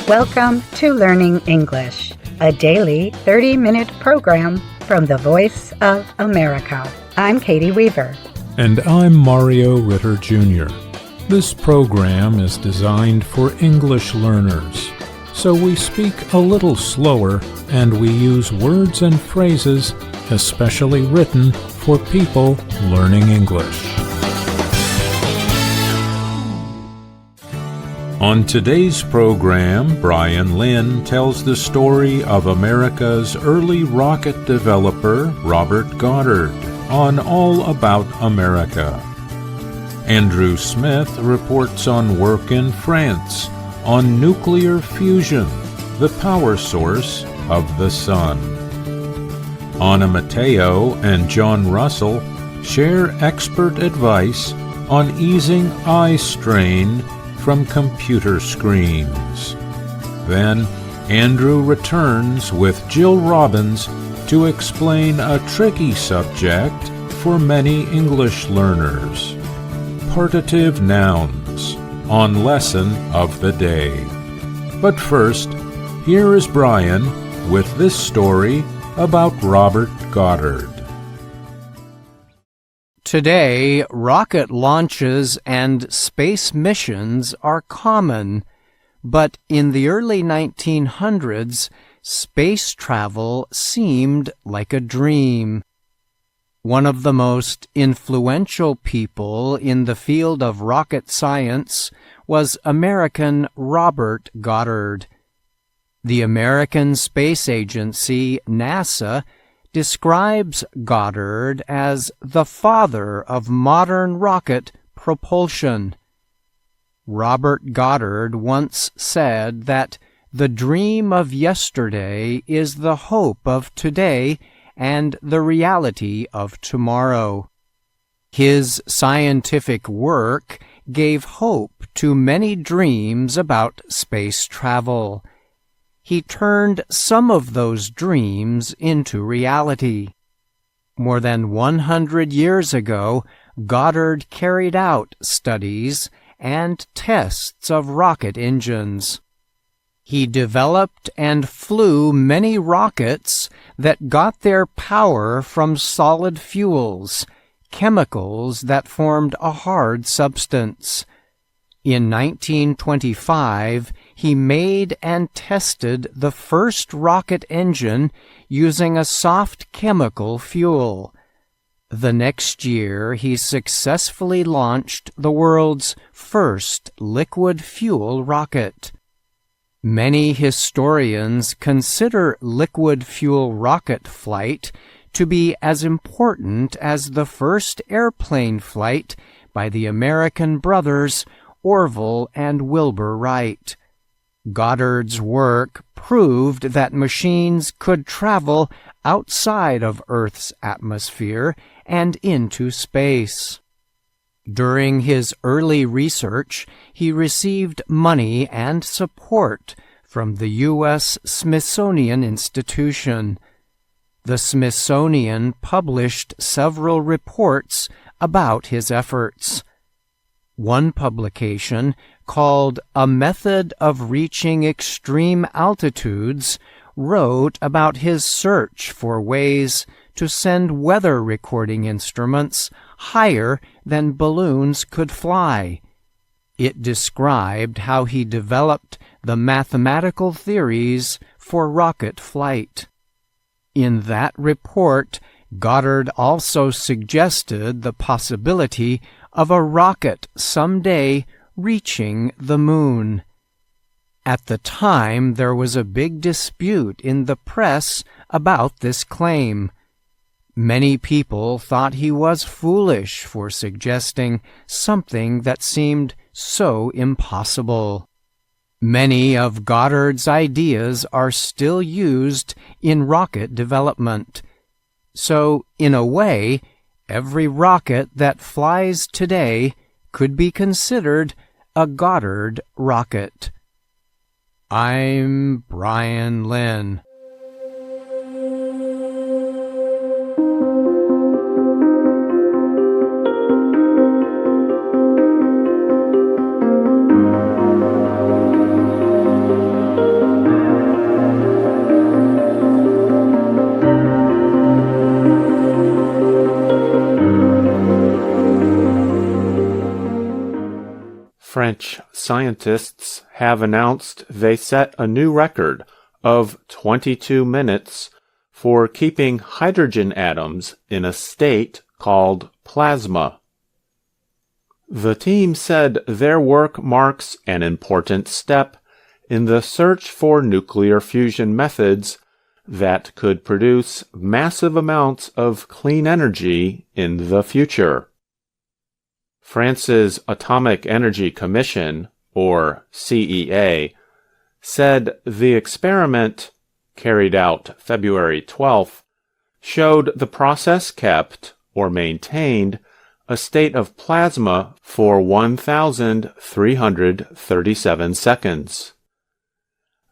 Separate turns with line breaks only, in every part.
Welcome to Learning English, a daily 30-minute program from the Voice of America. I'm Katie Weaver.
And I'm Mario Ritter Jr. This program is designed for English learners, so we speak a little slower and we use words and phrases especially written for people learning English. On today's program, Brian Lynn tells the story of America's early rocket developer, Robert Goddard, on All About America. Andrew Smith reports on work in France on nuclear fusion, the power source of the sun. Anna Mateo and John Russell share expert advice on easing eye strain from computer screens. Then, Andrew returns with Jill Robbins to explain a tricky subject for many English learners: partitive nouns, on Lesson of the Day. But first, here is Brian with this story about Robert Goddard.
Today, rocket launches and space missions are common, but in the early 1900s, space travel seemed like a dream. One of the most influential people in the field of rocket science was American Robert Goddard. The American Space Agency, NASA, describes Goddard as the father of modern rocket propulsion. Robert Goddard once said that the dream of yesterday is the hope of today and the reality of tomorrow. His scientific work gave hope to many dreams about space travel. He turned some of those dreams into reality. More than 100 years ago, Goddard carried out studies and tests of rocket engines. He developed and flew many rockets that got their power from solid fuels, chemicals that formed a hard substance. In 1925, he made and tested the first rocket engine using a soft chemical fuel. The next year, he successfully launched the world's first liquid fuel rocket. Many historians consider liquid fuel rocket flight to be as important as the first airplane flight by the American brothers Orville and Wilbur Wright. Goddard's work proved that machines could travel outside of Earth's atmosphere and into space. During his early research, he received money and support from the U.S. Smithsonian Institution. The Smithsonian published several reports about his efforts. One publication, called A Method of Reaching Extreme Altitudes, wrote about his search for ways to send weather recording instruments higher than balloons could fly. It described how he developed the mathematical theories for rocket flight. In that report, Goddard also suggested the possibility of a rocket someday reaching the moon. At the time, there was a big dispute in the press about this claim. Many people thought he was foolish for suggesting something that seemed so impossible. Many of Goddard's ideas are still used in rocket development. So, in a way, every rocket that flies today could be considered a Goddard rocket. I'm Brian Lynn.
French scientists have announced they set a new record of 22 minutes for keeping hydrogen atoms in a state called plasma. The team said their work marks an important step in the search for nuclear fusion methods that could produce massive amounts of clean energy in the future. France's Atomic Energy Commission, or CEA, said the experiment, carried out February 12th, showed the process kept, or maintained, a state of plasma for 1,337 seconds.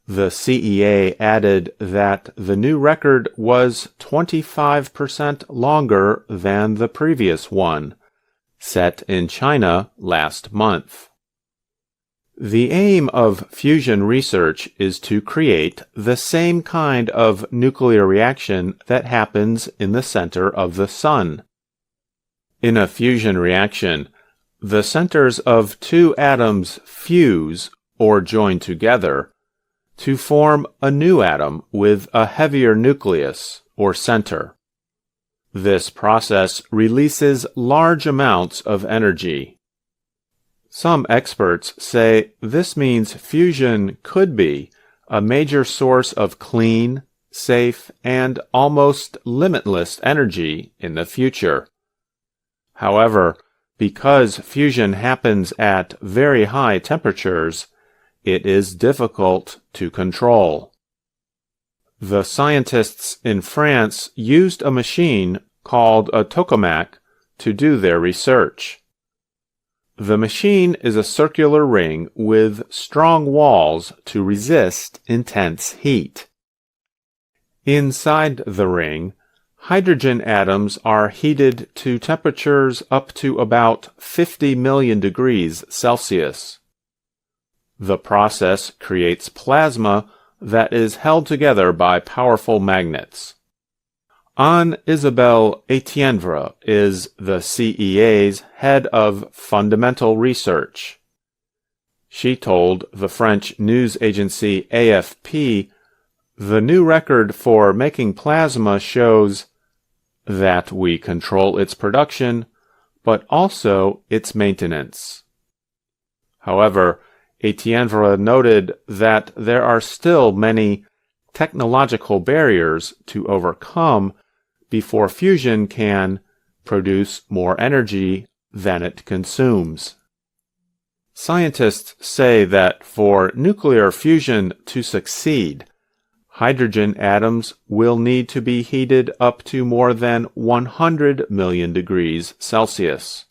The CEA added that the new record was 25% longer than the previous one, set in China last month. The aim of fusion research is to create the same kind of nuclear reaction that happens in the center of the sun. In a fusion reaction, the centers of two atoms fuse or join together to form a new atom with a heavier nucleus or center. This process releases large amounts of energy. Some experts say this means fusion could be a major source of clean, safe, and almost limitless energy in the future. However, because fusion happens at very high temperatures, it is difficult to control. The scientists in France used a machine called a tokamak to do their research. The machine is a circular ring with strong walls to resist intense heat. Inside the ring, hydrogen atoms are heated to temperatures up to about 50 million degrees Celsius. The process creates plasma that is held together by powerful magnets. Anne-Isabelle Etienvre is the CEA's head of fundamental research. She told the French news agency AFP, "The new record for making plasma shows that we control its production, but also its maintenance." However, Etienvre noted that there are still many technological barriers to overcome before fusion can produce more energy than it consumes. Scientists say that for nuclear fusion to succeed, hydrogen atoms will need to be heated up to more than 100 million degrees Celsius.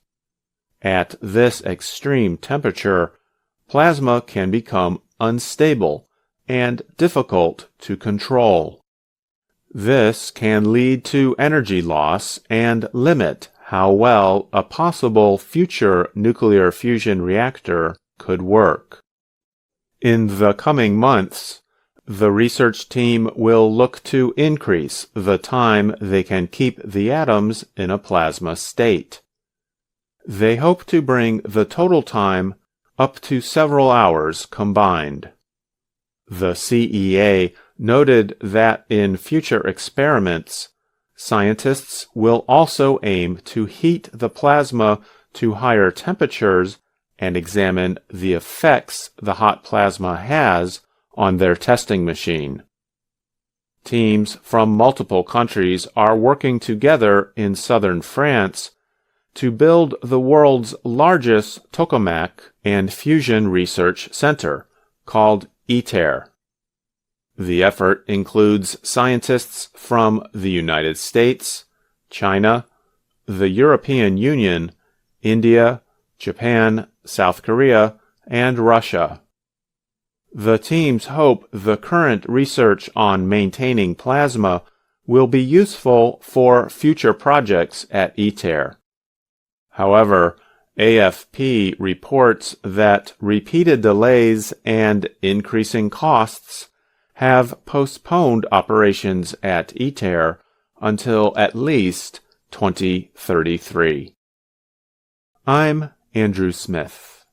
At this extreme temperature, plasma can become unstable and difficult to control. This can lead to energy loss and limit how well a possible future nuclear fusion reactor could work. In the coming months, the research team will look to increase the time they can keep the atoms in a plasma state. They hope to bring the total time up to several hours combined. The CEA noted that in future experiments, scientists will also aim to heat the plasma to higher temperatures and examine the effects the hot plasma has on their testing machine. Teams from multiple countries are working together in southern France to build the world's largest tokamak and fusion research center, called ITER. The effort includes scientists from the United States, China, the European Union, India, Japan, South Korea, and Russia. The teams hope the current research on maintaining plasma will be useful for future projects at ITER. However, AFP reports that repeated delays and increasing costs have postponed operations at ITER until at least 2033. I'm Andrew Smith.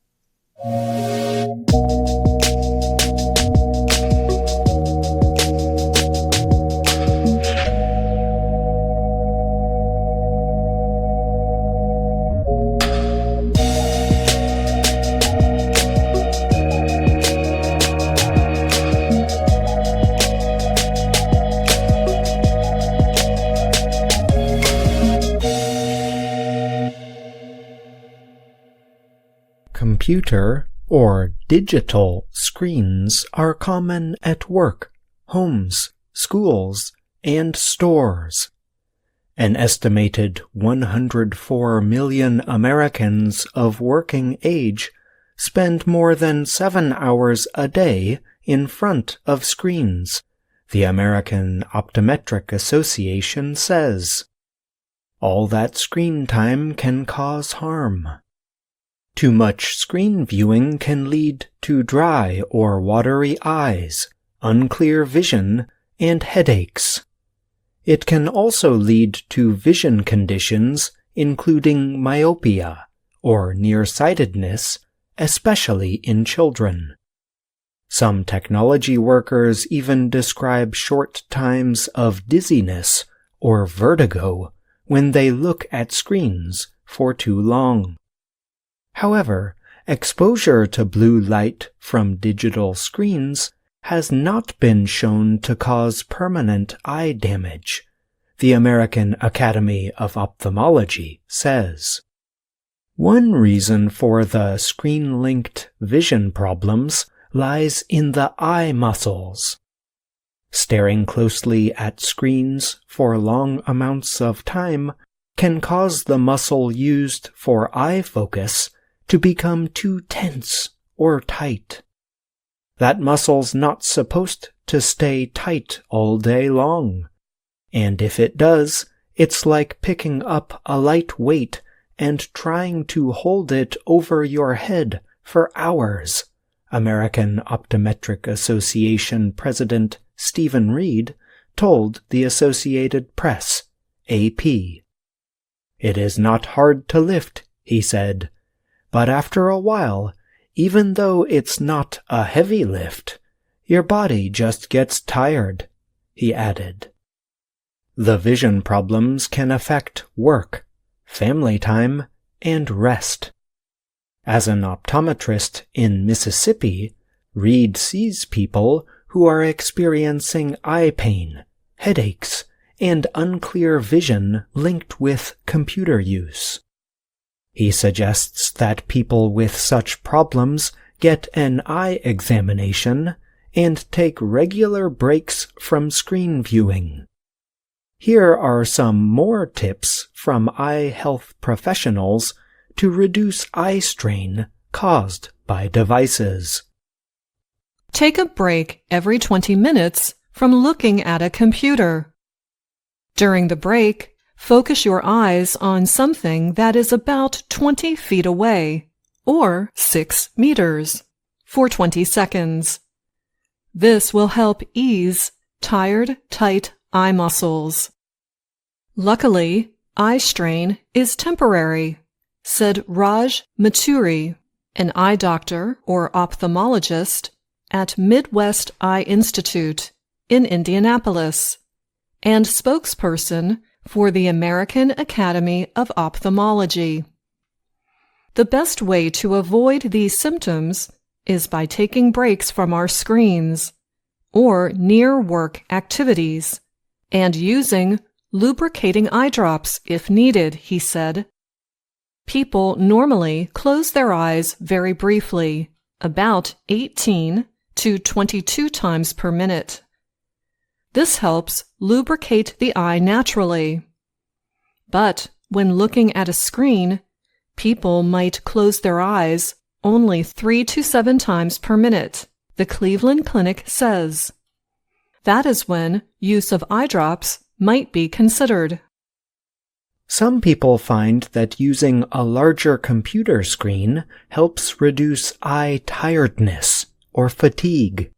Computer or digital screens are common at work, homes, schools, and stores. An estimated 104 million Americans of working age spend more than 7 hours a day in front of screens, the American Optometric Association says. All that screen time can cause harm. Too much screen viewing can lead to dry or watery eyes, unclear vision, and headaches. It can also lead to vision conditions including myopia or nearsightedness, especially in children. Some technology workers even describe short times of dizziness or vertigo when they look at screens for too long. However, exposure to blue light from digital screens has not been shown to cause permanent eye damage, the American Academy of Ophthalmology says. One reason for the screen-linked vision problems lies in the eye muscles. Staring closely at screens for long amounts of time can cause the muscle used for eye focus to become too tense or tight. That muscle's not supposed to stay tight all day long. And if it does, it's like picking up a light weight and trying to hold it over your head for hours, American Optometric Association President Stephen Reed told the Associated Press, AP. It is not hard to lift, he said. But after a while, even though it's not a heavy lift, your body just gets tired, he added. The vision problems can affect work, family time, and rest. As an optometrist in Mississippi, Reed sees people who are experiencing eye pain, headaches, and unclear vision linked with computer use. He suggests that people with such problems get an eye examination and take regular breaks from screen viewing. Here are some more tips from eye health professionals to reduce eye strain caused by devices.
Take a break every 20 minutes from looking at a computer. During the break, focus your eyes on something that is about 20 feet away, or 6 meters, for 20 seconds. This will help ease tired, tight eye muscles. Luckily, eye strain is temporary, said Raj Maturi, an eye doctor or ophthalmologist at Midwest Eye Institute in Indianapolis, and spokesperson for the American Academy of Ophthalmology. The best way to avoid these symptoms is by taking breaks from our screens or near-work activities and using lubricating eye drops if needed, he said. People normally close their eyes very briefly, about 18 to 22 times per minute. This helps lubricate the eye naturally. But when looking at a screen, people might close their eyes only 3 to 7 times per minute, the Cleveland Clinic says. That is when use of eye drops might be considered.
Some people find that using a larger computer screen helps reduce eye tiredness or fatigue.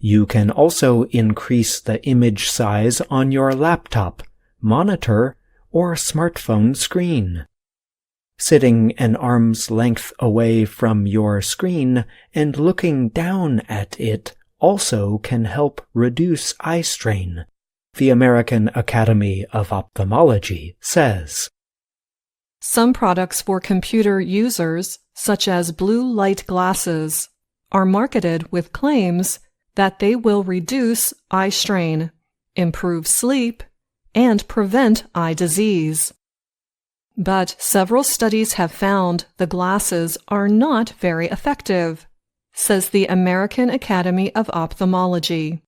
You can also increase the image size on your laptop, monitor, or smartphone screen. Sitting an arm's length away from your screen and looking down at it also can help reduce eye strain, the American Academy of Ophthalmology says.
Some products for computer users, such as blue light glasses, are marketed with claims that they will reduce eye strain, improve sleep, and prevent eye disease. But several studies have found the glasses are not very effective, says the American Academy of Ophthalmology.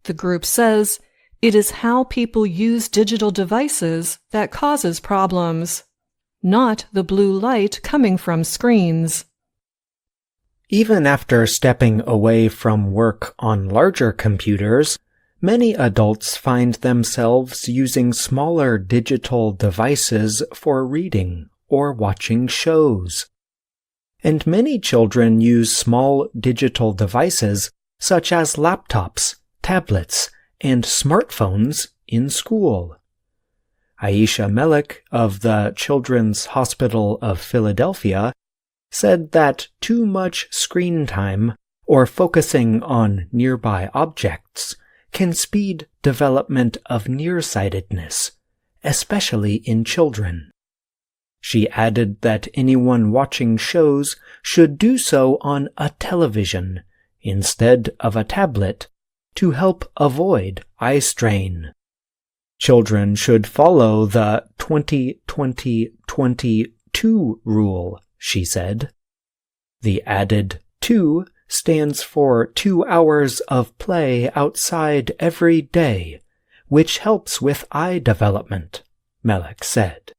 The group says it is how people use digital devices that causes problems, not the blue light coming from screens.
Even after stepping away from work on larger computers, many adults find themselves using smaller digital devices for reading or watching shows. And many children use small digital devices such as laptops, tablets, and smartphones in school. Aisha Melik of the Children's Hospital of Philadelphia said that too much screen time or focusing on nearby objects can speed development of nearsightedness, especially in children. She added that anyone watching shows should do so on a television instead of a tablet to help avoid eye strain. Children should follow the 20-20-22 rule, she said. The added 2 stands for 2 hours of play outside every day, which helps with eye development, Melik said.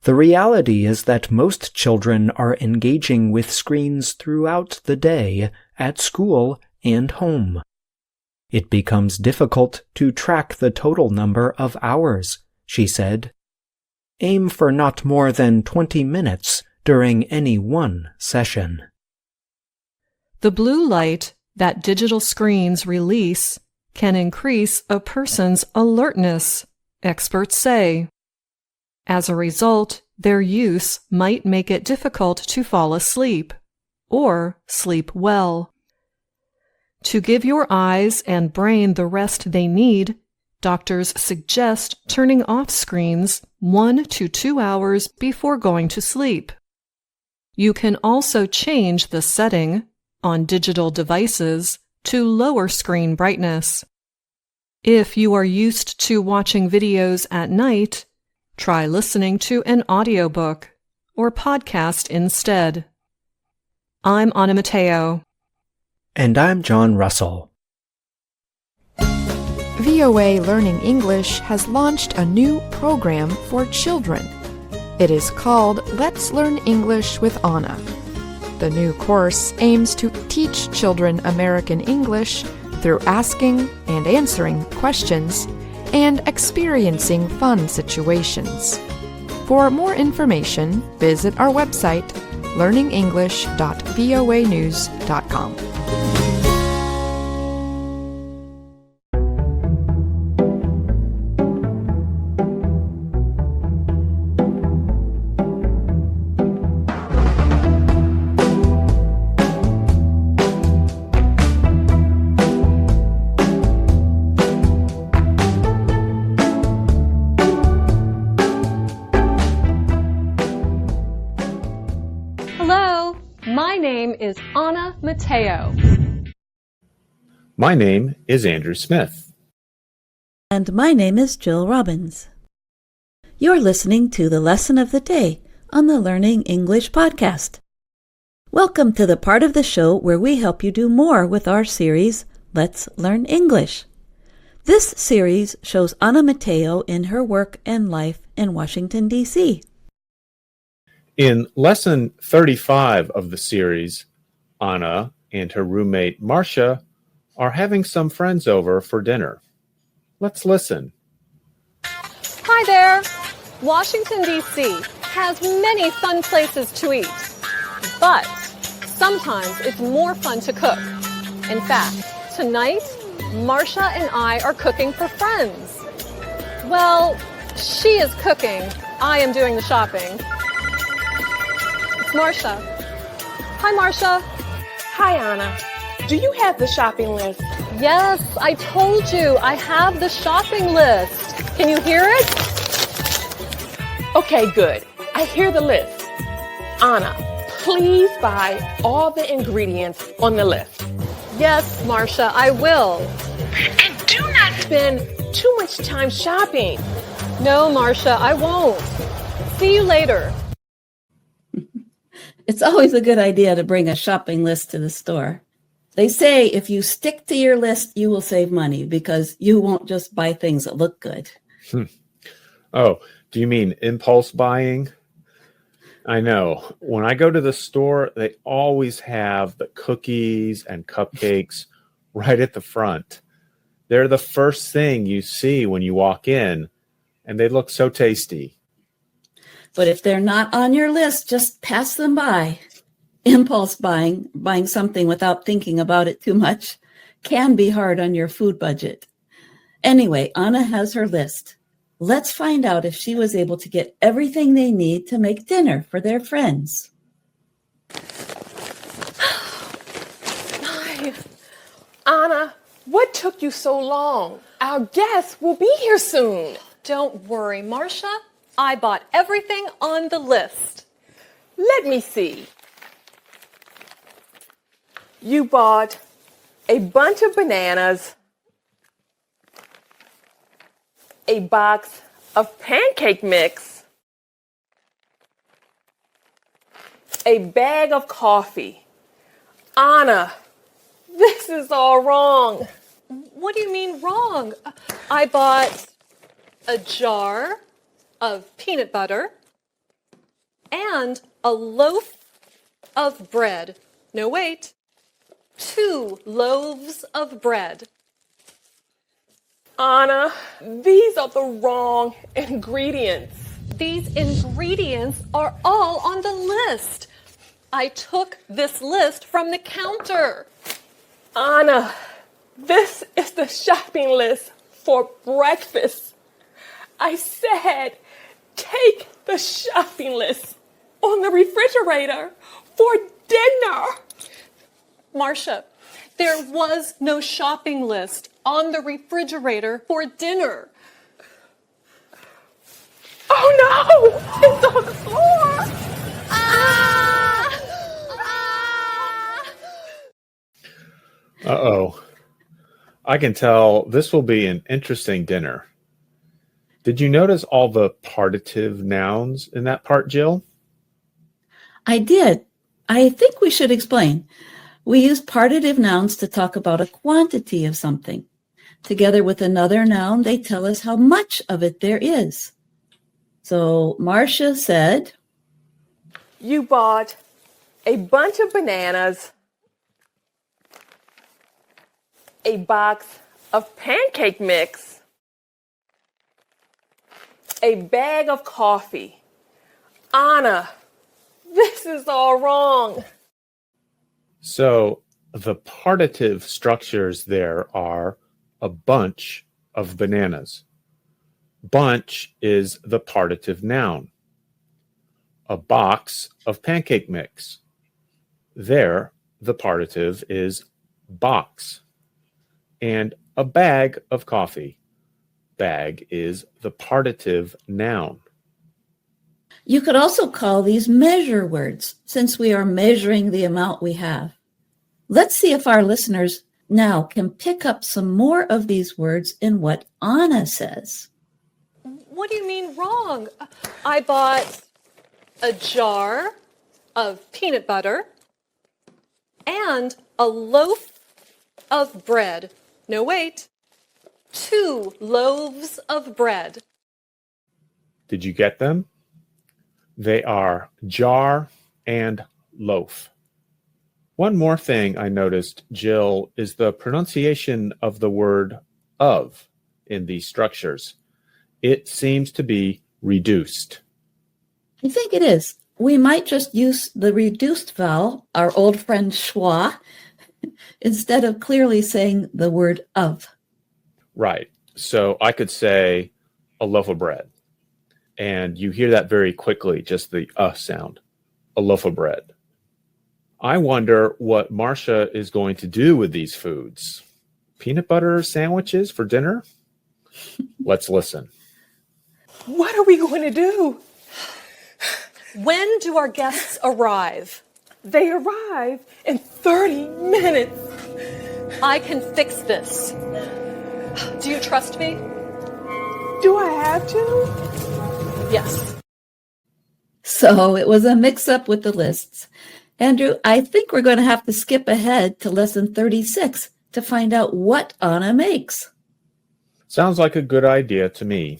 The reality is that most children are engaging with screens throughout the day at school and home. It becomes difficult to track the total number of hours, she said. Aim for not more than 20 minutes during any one session.
The blue light that digital screens release can increase a person's alertness, experts say. As a result, their use might make it difficult to fall asleep or sleep well. To give your eyes and brain the rest they need, doctors suggest turning off screens 1 to 2 hours before going to sleep. You can also change the setting on digital devices to lower screen brightness. If you are used to watching videos at night, try listening to an audiobook or podcast instead. I'm Anna Mateo.
And I'm John Russell.
VOA Learning English has launched a new program for children. It is called Let's Learn English with Anna. The new course aims to teach children American English through asking and answering questions and experiencing fun situations. For more information, visit our website, learningenglish.voanews.com.
Hello, my name is Anna Mateo.
My name is Andrew Smith.
And my name is Jill Robbins. You're listening to the Lesson of the Day on the Learning English Podcast. Welcome to the part of the show where we help you do more with our series, Let's Learn English. This series shows Anna Mateo in her work and life in Washington, D.C.
In lesson 35 of the series, Anna and her roommate Marcia are having some friends over for dinner. Let's listen.
Hi there! Washington, D.C. has many fun places to eat, but sometimes it's more fun to cook. In fact, tonight, Marcia and I are cooking for friends. Well, she is cooking, I am doing the shopping. Marcia. Hi, Marcia.
Hi, Anna. Do you have the shopping list?
Yes, I told you. I have the shopping list. Can you hear it?
Okay, good. I hear the list. Anna, please buy all the ingredients on the list.
Yes, Marcia, I will.
And do not spend too much time shopping.
No, Marcia, I won't. See you later.
It's always a good idea to bring a shopping list to the store. They say if you stick to your list, you will save money because you won't just buy things that look good.
Oh, do you mean impulse buying? I know. When I go to the store, they always have the cookies and cupcakes right at the front. They're the first thing you see when you walk in, and they look so tasty.
But if they're not on your list, just pass them by. Impulse buying something without thinking about it too much, can be hard on your food budget. Anyway, Anna has her list. Let's find out if she was able to get everything they need to make dinner for their friends.
Anna, what took you so long? Our guests will be here soon.
Don't worry, Marcia. I bought everything on the list.
Let me see. You bought a bunch of bananas, a box of pancake mix, a bag of coffee. Anna, this is all wrong.
What do you mean wrong? I bought a jar of peanut butter and a loaf of bread. No, wait. 2 loaves of bread.
Anna, these are the wrong ingredients.
These ingredients are all on the list. I took this list from the counter.
Anna, this is the shopping list for breakfast. I said, take the shopping list on the refrigerator for dinner.
Marcia, there was no shopping list on the refrigerator for dinner.
Oh no! It's on the floor!
Uh-oh. I can tell this will be an interesting dinner. Did you notice all the partitive nouns in that part, Jill?
I did. I think we should explain. We use partitive nouns to talk about a quantity of something. Together with another noun, they tell us how much of it there is. So Marcia said,
You bought a bunch of bananas, a box of pancake mix, a bag of coffee. Anna, this is all wrong.
So the partitive structures there are a bunch of bananas. Bunch is the partitive noun. A box of pancake mix. There, the partitive is box. And a bag of coffee. Bag is the partitive noun.
you could also call these measure words, since we are measuring the amount we have. Let's see if our listeners now can pick up some more of these words in what Anna says.
What do you mean wrong? I bought a jar of peanut butter and a loaf of bread. No, wait. 2 loaves of bread.
Did you get them? They are jar and loaf. One more thing I noticed, Jill, is the pronunciation of the word of in these structures. It seems to be reduced.
I think it is. We might just use the reduced vowel, our old friend schwa, instead of clearly saying the word of.
Right. So I could say a loaf of bread. And you hear that very quickly, just the sound. a loaf of bread. I wonder what Marcia is going to do with these foods. Peanut butter sandwiches for dinner? Let's listen.
What are we going to do?
When do our guests arrive?
They arrive in 30 minutes.
I can fix this. Do you trust me?
Do I have to?
Yes.
So it was a mix-up with the lists. Andrew, I think we're going to have to skip ahead to lesson 36 to find out what Anna makes.
Sounds like a good idea to me.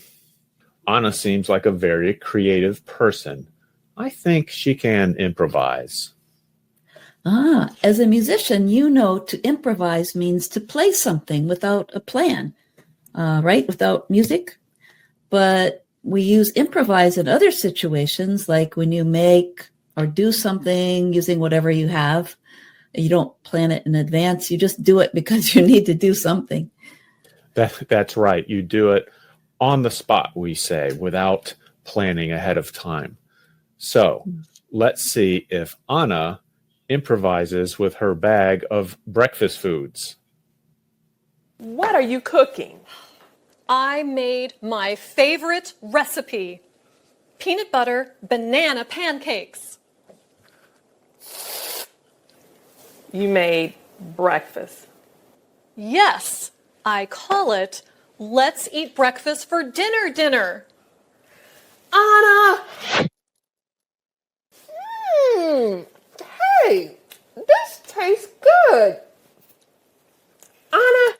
Anna seems like a very creative person. I think she can improvise.
As a musician, you know to improvise means to play something without a plan, right? Without music. But we use improvise in other situations, like when you make or do something using whatever you have. You don't plan it in advance. You just do it because you need to do something.
That's right. You do it on the spot, we say, without planning ahead of time. So let's see if Anna improvises with her bag of breakfast foods.
What are you cooking?
I made my favorite recipe, peanut butter banana pancakes.
You made breakfast.
Yes, I call it let's eat breakfast for dinner.
Anna! Hey, this tastes good. Anna,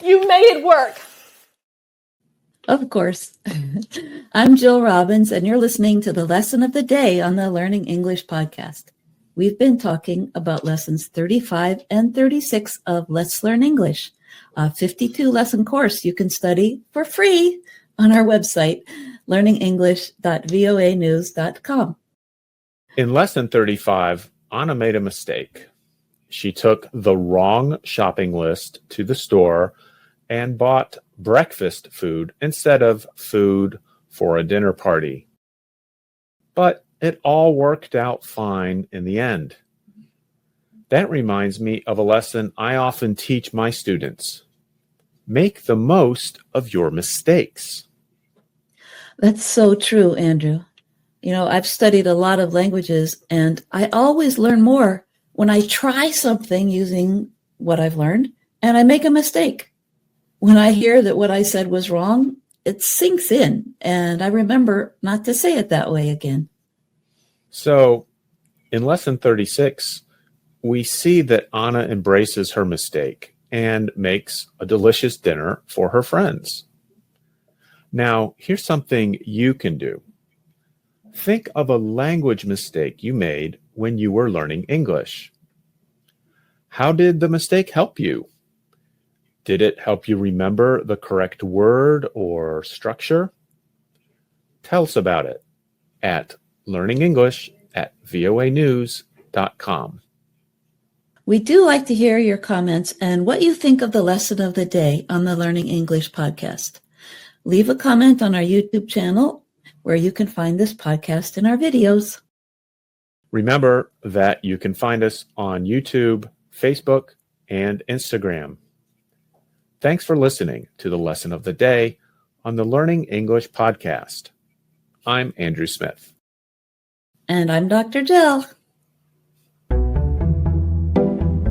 you made it work.
Of course. I'm Jill Robbins, and you're listening to the Lesson of the Day on the Learning English podcast. We've been talking about lessons 35 and 36 of Let's Learn English, a 52-lesson course you can study for free on our website, learningenglish.voanews.com.
In lesson 35, Anna made a mistake. She took the wrong shopping list to the store and bought breakfast food instead of food for a dinner party. But it all worked out fine in the end. That reminds me of a lesson I often teach my students. Make the most of your mistakes.
That's so true, Andrew. You know, I've studied a lot of languages, and I always learn more when I try something using what I've learned and I make a mistake. When I hear that what I said was wrong, it sinks in, and I remember not to say it that way again.
So, in lesson 36, we see that Anna embraces her mistake and makes a delicious dinner for her friends. Now, here's something you can do. Think of a language mistake you made when you were learning English. How did the mistake help you? Did it help you remember the correct word or structure? Tell us about it at learningenglish@voanews.com.
We do like to hear your comments and what you think of the lesson of the day on the Learning English podcast. Leave a comment on our YouTube channel where you can find this podcast and our videos.
Remember that you can find us on YouTube, Facebook, and Instagram. Thanks for listening to the Lesson of the Day on the Learning English podcast. I'm Andrew Smith.
And I'm Dr. Jill.